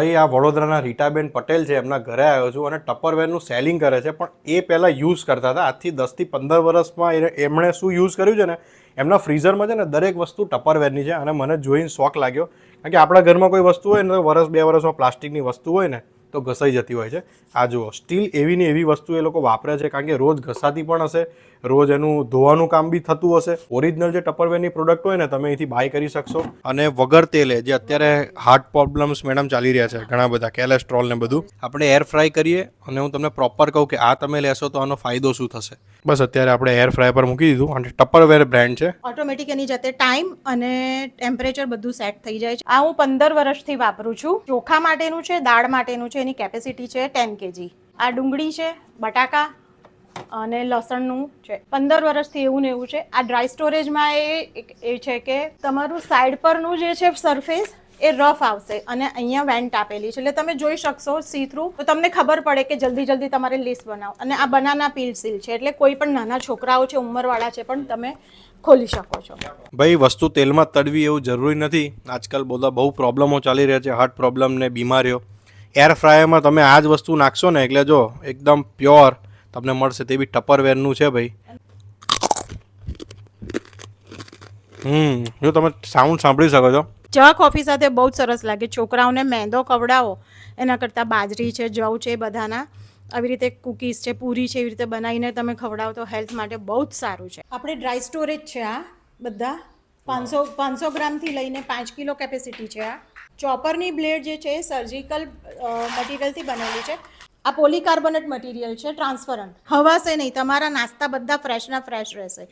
ભાઈ આ વડોદરાના રીટાબેન પટેલ છે, એમના ઘરે આવ્યો છું અને ટપરવેરનું સેલિંગ કરે છે, પણ એ પહેલાં યુઝ કરતા હતા. આજથી 10 થી 15 વર્ષમાં એમણે શું યુઝ કર્યું છે ને, એમના ફ્રીઝરમાં છે ને દરેક વસ્તુ ટપરવેરની છે. અને મને જોઈને શોખ લાગ્યો, કારણ કે આપણા ઘરમાં કોઈ વસ્તુ હોય ને તો વર્ષ 2 વર્ષમાં પ્લાસ્ટિકની વસ્તુ હોય ને તો ઘસાઈ જતી હોય છે. આ જુઓ, સ્ટીલ એવી ને એવી વસ્તુ એ લોકો વાપરે છે, કારણ કે રોજ ઘસાતી પણ હશે, રોજ એનું ધોવાનું કામ બી થતું હશે. ઓરિજિનલ જે ટપરવેરની પ્રોડક્ટ હોય ને તમે અહીંથી બાય કરી શકશો. અને વગર તેલે, જે અત્યારે હાર્ટ પ્રોબ્લેમ્સ મેડમ ચાલી રહ્યા છે ઘણા બધા, કેલેસ્ટ્રોલ ને બધું, આપણે એર ફ્રાય કરીએ. અને હું તમને પ્રોપર કહું કે આ તમે લેશો તો આનો ફાયદો શું થશે. બસ અત્યારે આપણે એર ફ્રાય પર મૂકી દીધું. અને ટપરવેર બ્રાન્ડ છે. ઓટોમેટિક એની જાતે ટાઈમ અને ટેમ્પરેચર બધું સેટ થઈ જાય છે. આ હું 15 વર્ષથી વાપરું છું. ચોખા માટેનું છે, દાળ માટેનું છે. એની કેપેસિટી છે 10 kg. આ ડુંગળી છે, બટાકા અને લસણનું છે. 15 વર્ષથી એવું ને એવું છે. આ ડ્રાય સ્ટોરેજમાં એ છે કે તમારું સાઈડ પરનું જે છે સરફેસ એ રફ આવશે અને અહીંયા વેન્ટ આપેલી છે, એટલે તમે જોઈ શકશો સી થ્રુ, તો તમને ખબર પડે કે જલ્દી તમારે લિસ્ટ બનાવો. અને આ બનાના પીલ સીલ છે, એટલે કોઈ પણ નાના છોકરાઓ છે, ઉંમરવાળા છે, પણ તમે ખોલી શકો છો. ભાઈ વસ્તુ તેલમાં તળવી એવું જરૂરી નથી. આજકાલ બધા બહુ પ્રોબ્લેમો ચાલી રહ્યા છે, હાર્ટ પ્રોબ્લેમ ને બીમારીઓ. એર ફ્રાયરમાં તમે આ જ વસ્તુ નાખશો ને એટલે જો એકદમ પ્યોર તમને મળશે. તે બી ટપરવેરનું છે ભાઈ. જો તમે સાઉન્ડ સાંભળી શકો છો. ચા કોફી સાથે બહુ જ સરસ લાગે. છોકરાઓને મેંદો ખવડાવો એના કરતાં બાજરી છે, જવ છે, બધાના આવી રીતે કૂકીઝ છે, પૂરી છે, એવી રીતે બનાવીને તમે ખવડાવો તો હેલ્થ માટે બહુ જ સારું છે. આપણે ડ્રાય સ્ટોરેજ છે આ બધા 500 ગ્રામથી લઈને 5 કિલો કેપેસિટી છે. આ ચોપરની બ્લેડ જે છે એ સર્જિકલ મટીરિયલથી બનેલી છે. આ પોલીકાર્બોનેટ મટીરિયલ છે, ટ્રાન્સપરન્ટ, હવાશે નહીં. તમારા નાસ્તા બધા ફ્રેશના ફ્રેશ રહેશે.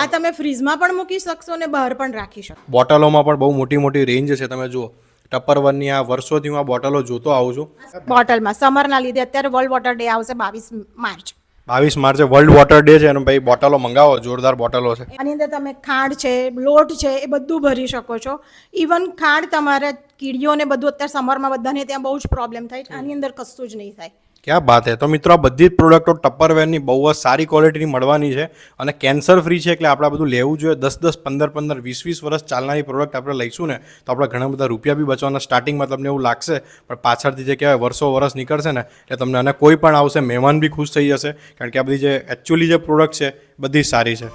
આ તમે ફ્રીઝમાં પણ મૂકી શકશો અને બહાર પણ રાખી શકો. બોટલોમાં પણ બહુ મોટી મોટી રેન્જ છે. તમે જુઓ ટપરવેરની, આ વર્ષોથી હું આ બોટલો જોતો આવું છું. બોટલમાં સમરના લીધે અત્યારે વર્લ્ડ વોટર ડે આવશે 22 માર્ચ. 22 માર્ચે વર્લ્ડ વોટર ડે છે અને ભાઈ બોટલો મંગાવો, જોરદાર બોટલો છે. આની અંદર તમે ખાંડ છે, લોટ છે, એ બધું ભરી શકો છો. ઇવન ખાંડ તમારે કીડીઓને બધું અત્યારે સમરમાં બધાને ત્યાં બહુ જ પ્રોબ્લેમ થાય છે. આની અંદર કશું જ નહીં થાય. ક્યાં બાત હે. તો મિત્રો આ બધી જ પ્રોડક્ટો ટપરવેરની બહુ જ સારી ક્વોલિટીની મળવાની છે અને કેન્સર ફ્રી છે, એટલે આપણે બધું લેવું જોઈએ. 10-10, 15-15, 20-20 વર્ષ ચાલનારી પ્રોડક્ટ આપણે લઈશું ને તો આપણે ઘણા બધા રૂપિયા બી બચવાના. સ્ટાર્ટિંગમાં તમને એવું લાગશે, પણ પાછળથી જે કહેવાય વર્ષો વર્ષ નીકળશે ને એટલે તમને અને કોઈ પણ આવશે, મહેમાન બી ખુશ થઈ જશે, કારણ કે આ બધી જે એકચ્યુઅલી જે પ્રોડક્ટ છે બધી સારી છે.